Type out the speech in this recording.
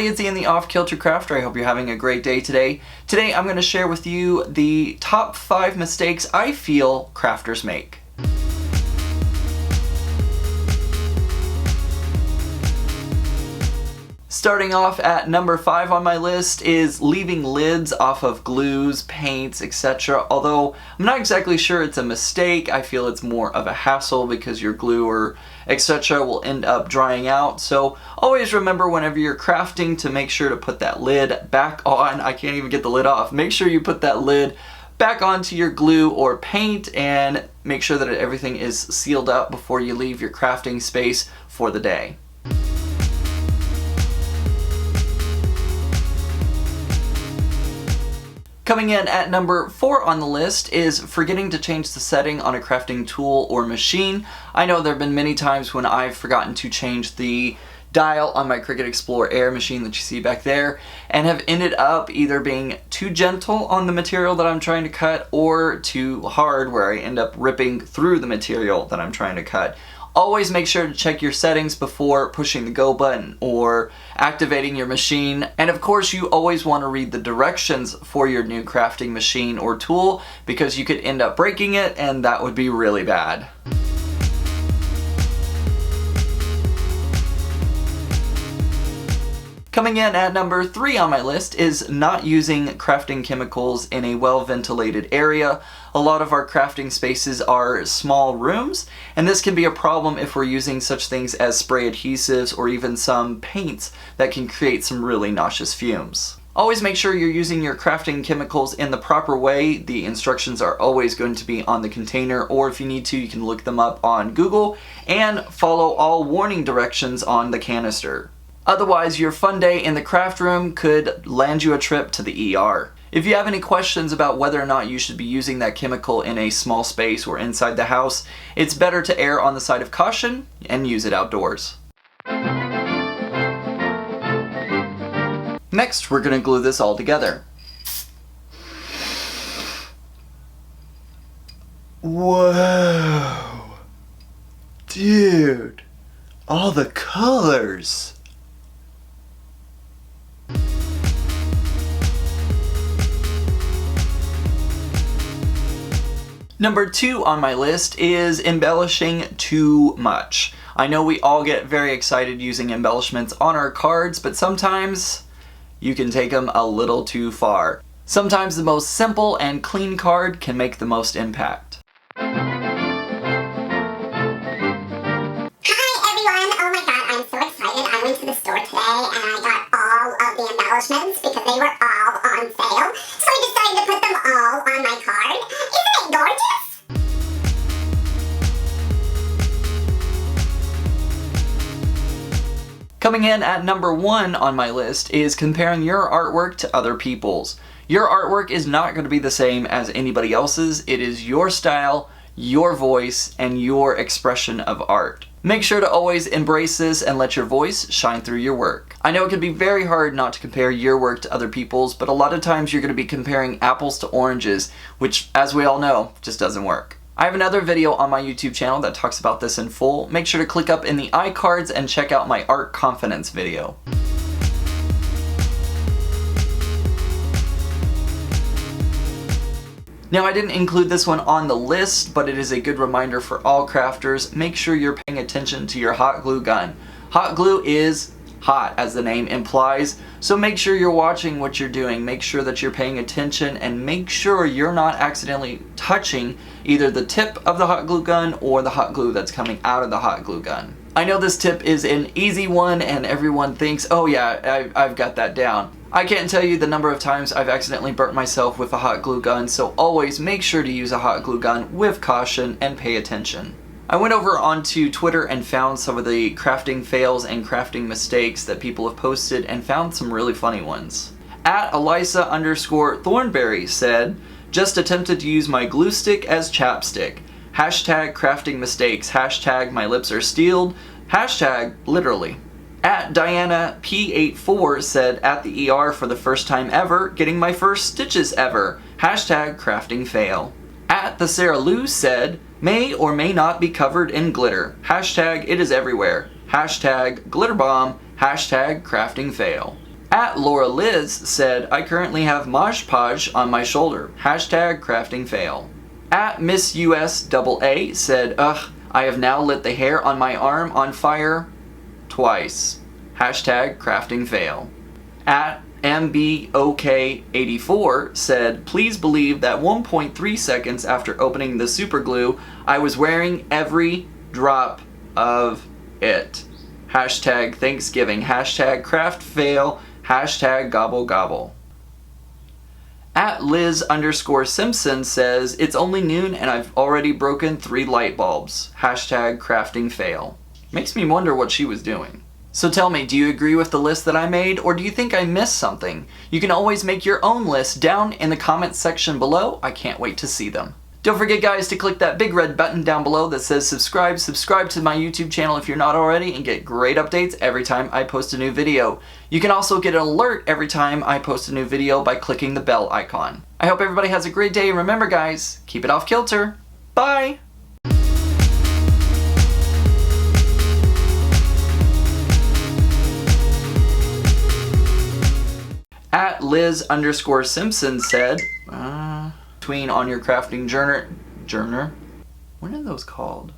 everybody, it's Ian the Off-Kilter Crafter. I hope you're having a great day today. Today I'm going to share with you the top 5 mistakes I feel crafters make. Starting off at number 5 on my list is leaving lids off of glues, paints, etc. Although I'm not exactly sure it's a mistake, I feel it's more of a hassle because your glue or etc. will end up drying out. So always remember whenever you're crafting to make sure to put that lid back on. I can't even get the lid off. Make sure you put that lid back onto your glue or paint and make sure that everything is sealed up before you leave your crafting space for the day. Coming in at number 4 on the list is forgetting to change the setting on a crafting tool or machine. I know there have been many times when I've forgotten to change the dial on my Cricut Explorer Air machine that you see back there and have ended up either being too gentle on the material that I'm trying to cut or too hard where I end up ripping through the material that I'm trying to cut. Always make sure to check your settings before pushing the go button or activating your machine. And of course, you always want to read the directions for your new crafting machine or tool because you could end up breaking it and that would be really bad. Coming in at number 3 on my list is not using crafting chemicals in a well-ventilated area. A lot of our crafting spaces are small rooms, and this can be a problem if we're using such things as spray adhesives or even some paints that can create some really nauseous fumes. Always make sure you're using your crafting chemicals in the proper way. The instructions are always going to be on the container, or if you need to, you can look them up on Google and follow all warning directions on the canister. Otherwise, your fun day in the craft room could land you a trip to the ER. If you have any questions about whether or not you should be using that chemical in a small space or inside the house, it's better to err on the side of caution and use it outdoors. Next, we're going to glue this all together. Whoa! Dude! All the colors! Number 2 on my list is embellishing too much. I know we all get very excited using embellishments on our cards, but sometimes you can take them a little too far. Sometimes the most simple and clean card can make the most impact. Hi everyone! Oh my god, I'm so excited. I went to the store today and I got all of the embellishments because they were all on sale. So I decided to put them all on my card. Isn't it gorgeous? Coming in at number 1 on my list is comparing your artwork to other people's. Your artwork is not going to be the same as anybody else's. It is your style, your voice, and your expression of art. Make sure to always embrace this and let your voice shine through your work. I know it can be very hard not to compare your work to other people's, but a lot of times you're going to be comparing apples to oranges, which, as we all know, just doesn't work. I have another video on my YouTube channel that talks about this in full. Make sure to click up in the iCards and check out my art confidence video. Now, I didn't include this one on the list, but it is a good reminder for all crafters. Make sure you're paying attention to your hot glue gun. Hot glue is hot, as the name implies, so make sure you're watching what you're doing. Make sure that you're paying attention and make sure you're not accidentally touching either the tip of the hot glue gun or the hot glue that's coming out of the hot glue gun. I know this tip is an easy one and everyone thinks, oh yeah, I've got that down. I can't tell you the number of times I've accidentally burnt myself with a hot glue gun, so always make sure to use a hot glue gun with caution and pay attention. I went over onto Twitter and found some of the crafting fails and crafting mistakes that people have posted and found some really funny ones. At Elisa_Thornberry said, just attempted to use my glue stick as chapstick. Hashtag crafting mistakes. Hashtag my lips are steeled. Hashtag literally. At Diana P84 said, at the ER for the first time ever, getting my first stitches ever. Hashtag crafting fail. At the Sarah Lou said, may or may not be covered in glitter. Hashtag it is everywhere. Hashtag glitter bomb. Hashtag crafting fail. At Laura Liz said, I currently have Mosh Podge on my shoulder. Hashtag crafting fail. At Miss USAA said, ugh, I have now lit the hair on my arm on fire twice. Hashtag crafting fail. At MBOK84 said, please believe that 1.3 seconds after opening the super glue, I was wearing every drop of it. Hashtag Thanksgiving. Hashtag craft fail. Hashtag gobble gobble. At Liz_Simpson says, it's only noon and I've already broken 3 light bulbs. Hashtag crafting fail. Makes me wonder what she was doing. So tell me, do you agree with the list that I made, or do you think I missed something? You can always make your own list down in the comments section below. I can't wait to see them. Don't forget, guys, to click that big red button down below that says subscribe. Subscribe to my YouTube channel if you're not already and get great updates every time I post a new video. You can also get an alert every time I post a new video by clicking the bell icon. I hope everybody has a great day, and remember, guys, keep it off kilter. Bye! At Liz_Simpson said, between on your crafting journey, what are those called?